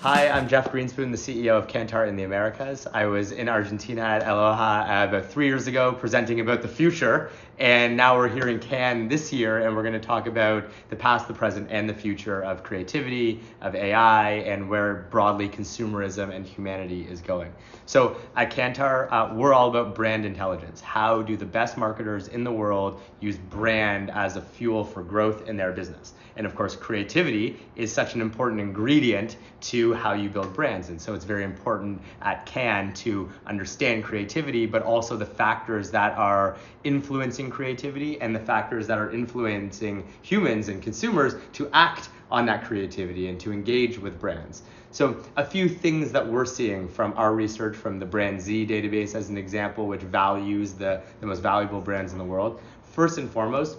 Hi, I'm Jeff GreenSpoon, the CEO of Kantar in the Americas. I was in Argentina at Aloha about 3 years ago presenting about the future, and now we're here in Cannes this year, and we're going to talk about the past, the present, and the future of creativity, of AI, and where broadly consumerism and humanity is going. So at Kantar, we're all about brand intelligence. How do the best marketers in the world use brand as a fuel for growth in their business? And of course, creativity is such an important ingredient to how you build brands. And so it's very important at Cannes to understand creativity, but also the factors that are influencing creativity and the factors that are influencing humans and consumers to act on that creativity and to engage with brands. So a few things that we're seeing from our research from the Brand Z database as an example, which values the most valuable brands in the world. First and foremost,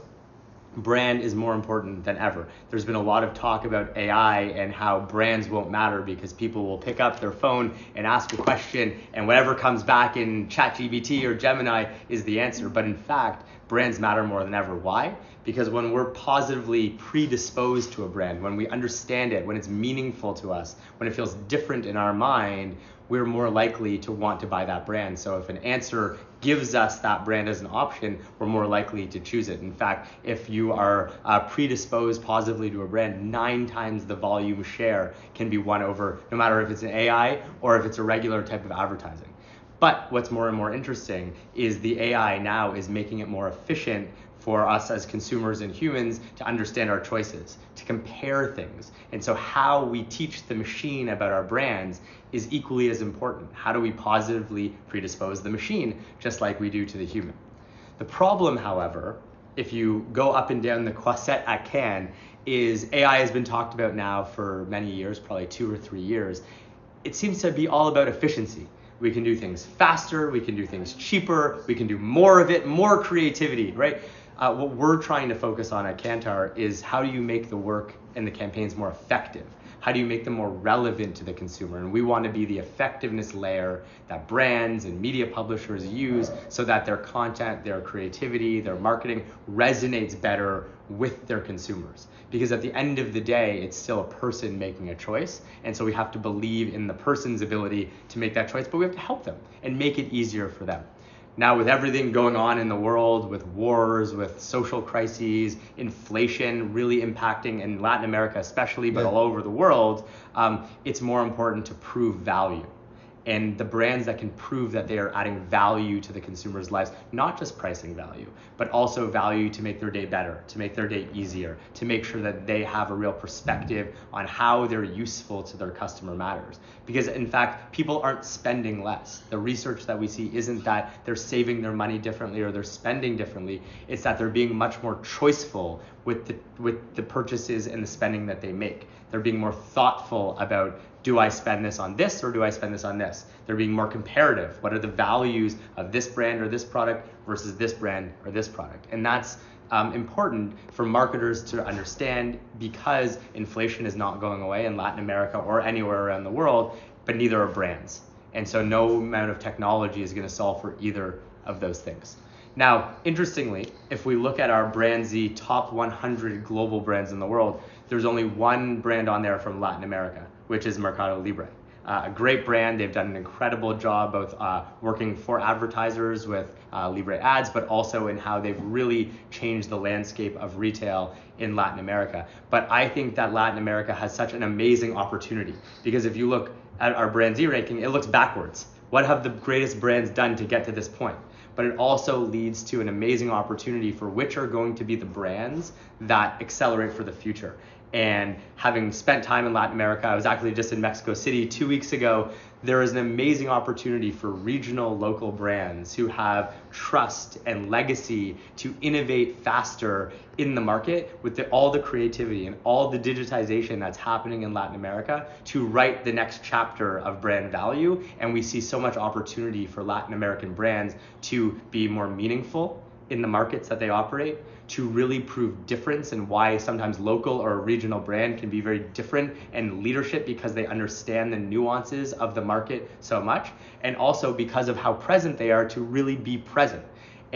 brand is more important than ever. There's been a lot of talk about AI and how brands won't matter because people will pick up their phone and ask a question and whatever comes back in ChatGPT or Gemini is the answer. But in fact, brands matter more than ever. Why? Because when we're positively predisposed to a brand, when we understand it, when it's meaningful to us, when it feels different in our mind, we're more likely to want to buy that brand. So if an answer gives us that brand as an option, we're more likely to choose it. In fact, if you are predisposed positively to a brand, 9 times the volume share can be won over, no matter if it's an AI or if it's a regular type of advertising. But what's more and more interesting is the AI now is making it more efficient for us as consumers and humans to understand our choices, to compare things. And so how we teach the machine about our brands is equally as important. How do we positively predispose the machine, just like we do to the human? The problem, however, if you go up and down the Croisette at Cannes, is AI has been talked about now for many years, probably 2 or 3 years. It seems to be all about efficiency. We can do things faster, we can do things cheaper, we can do more of it, more creativity, right? What we're trying to focus on at Kantar is how do you make the work and the campaigns more effective? How do you make them more relevant to the consumer? And we want to be the effectiveness layer that brands and media publishers use so that their content, their creativity, their marketing resonates better with their consumers. Because at the end of the day, it's still a person making a choice. And so we have to believe in the person's ability to make that choice, but we have to help them and make it easier for them. Now, with everything going on in the world, with wars, with social crises, inflation really impacting in Latin America especially, but all over the world, it's more important to prove value. And the brands that can prove that they are adding value to the consumer's lives, not just pricing value, but also value to make their day better, to make their day easier, to make sure that they have a real perspective on how they're useful to their customer matters. Because in fact, people aren't spending less. The research that we see isn't that they're saving their money differently or they're spending differently. It's that they're being much more choiceful with the purchases and the spending that they make. They're being more thoughtful about, do I spend this on this or do I spend this on this? They're being more comparative. What are the values of this brand or this product versus this brand or this product? And that's important for marketers to understand because inflation is not going away in Latin America or anywhere around the world, but neither are brands. And so no amount of technology is going to solve for either of those things. Now, interestingly, if we look at our Brand Z top 100 global brands in the world, there's only one brand on there from Latin America, which is Mercado Libre. A great brand. They've done an incredible job both working for advertisers with Libre ads, but also in how they've really changed the landscape of retail in Latin America. But I think that Latin America has such an amazing opportunity because if you look at our Brand Z ranking, it looks backwards. What have the greatest brands done to get to this point? But it also leads to an amazing opportunity for which are going to be the brands that accelerate for the future. And having spent time in Latin America, I was actually just in Mexico City 2 weeks ago. There is an amazing opportunity for regional local brands who have trust and legacy to innovate faster in the market with all the creativity and all the digitization that's happening in Latin America to write the next chapter of brand value. And we see so much opportunity for Latin American brands to be more meaningful in the markets that they operate, to really prove difference and why sometimes local or a regional brand can be very different and leadership because they understand the nuances of the market so much, and also because of how present they are to really be present.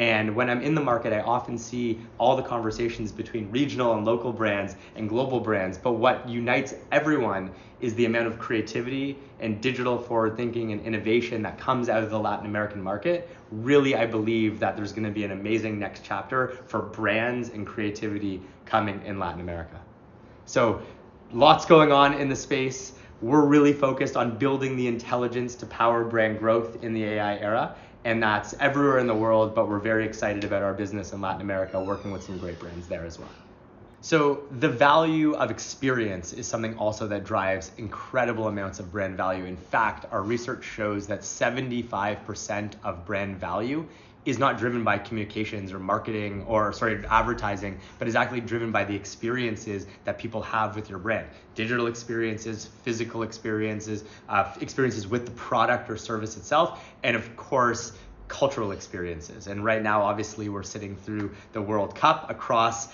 And when I'm in the market, I often see all the conversations between regional and local brands and global brands. But what unites everyone is the amount of creativity and digital forward thinking and innovation that comes out of the Latin American market. Really, I believe that there's going to be an amazing next chapter for brands and creativity coming in Latin America. So lots going on in the space. We're really focused on building the intelligence to power brand growth in the AI era. And that's everywhere in the world, but we're very excited about our business in Latin America, working with some great brands there as well. So the value of experience is something also that drives incredible amounts of brand value. In fact, our research shows that 75% of brand value is not driven by communications or marketing or advertising, but is actually driven by the experiences that people have with your brand. Digital experiences, physical experiences, experiences with the product or service itself, and of course, cultural experiences. And right now, obviously, we're sitting through the World Cup across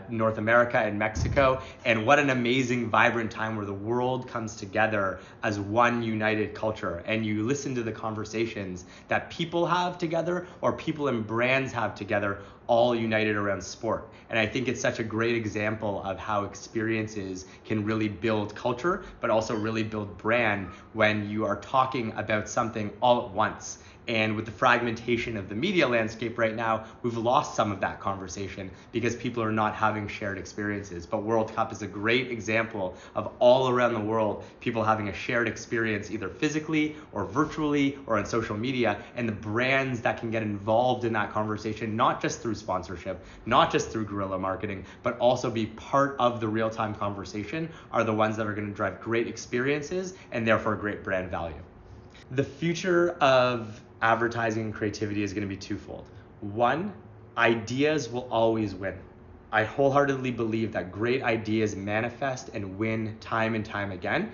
North America and Mexico. And what an amazing, vibrant time where the world comes together as one united culture. And you listen to the conversations that people have together or people and brands have together, all united around sport. And I think it's such a great example of how experiences can really build culture, but also really build brand when you are talking about something all at once. And with the fragmentation of the media landscape right now, we've lost some of that conversation because people are not having shared experiences. But World Cup is a great example of all around the world, people having a shared experience either physically or virtually or on social media, and the brands that can get involved in that conversation, not just through sponsorship, not just through guerrilla marketing, but also be part of the real-time conversation, are the ones that are going to drive great experiences and therefore great brand value. The future of advertising and creativity is going to be twofold. One, ideas will always win. I wholeheartedly believe that great ideas manifest and win time and time again.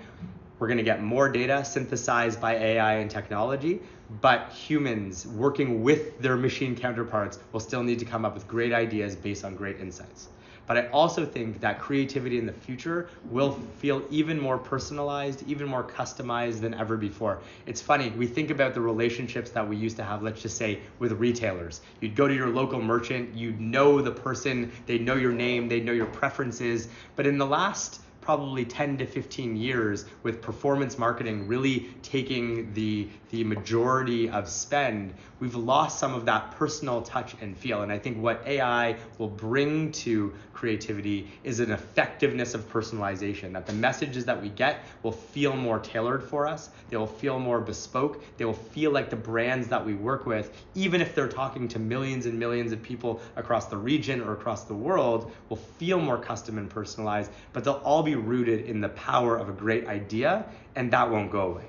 We're going to get more data synthesized by AI and technology, but humans working with their machine counterparts will still need to come up with great ideas based on great insights. But I also think that creativity in the future will feel even more personalized, even more customized than ever before. It's funny, we think about the relationships that we used to have, let's just say, with retailers. You'd go to your local merchant, you'd know the person, they know your name, they know your preferences. But in the last probably 10 to 15 years, with performance marketing really taking the majority of spend, we've lost some of that personal touch and feel. And I think what AI will bring to creativity is an effectiveness of personalization, that the messages that we get will feel more tailored for us, they will feel more bespoke, they will feel like the brands that we work with, even if they're talking to millions and millions of people across the region or across the world, will feel more custom and personalized, but they'll all be rooted in the power of a great idea, and that won't go away.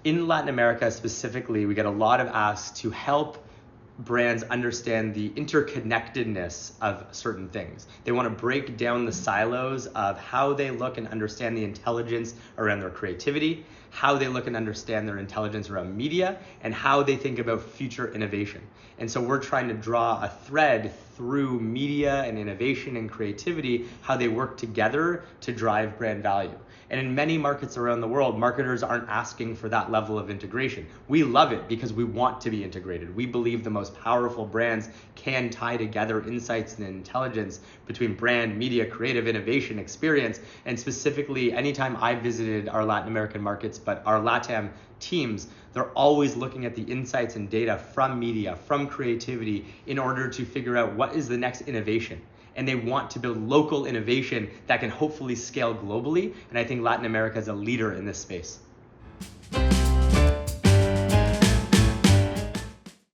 In Latin America specifically, we get a lot of asks to help brands understand the interconnectedness of certain things. They want to break down the silos of how they look and understand the intelligence around their creativity, how they look and understand their intelligence around media, and how they think about future innovation. And so we're trying to draw a thread through media and innovation and creativity, how they work together to drive brand value. And in many markets around the world, marketers aren't asking for that level of integration. We love it because we want to be integrated. We believe the most powerful brands can tie together insights and intelligence between brand, media, creative, innovation, experience. And specifically, anytime I visited our Latin American markets, but our LATAM teams, they're always looking at the insights and data from media, from creativity, in order to figure out what is the next innovation. And they want to build local innovation that can hopefully scale globally. And I think Latin America is a leader in this space.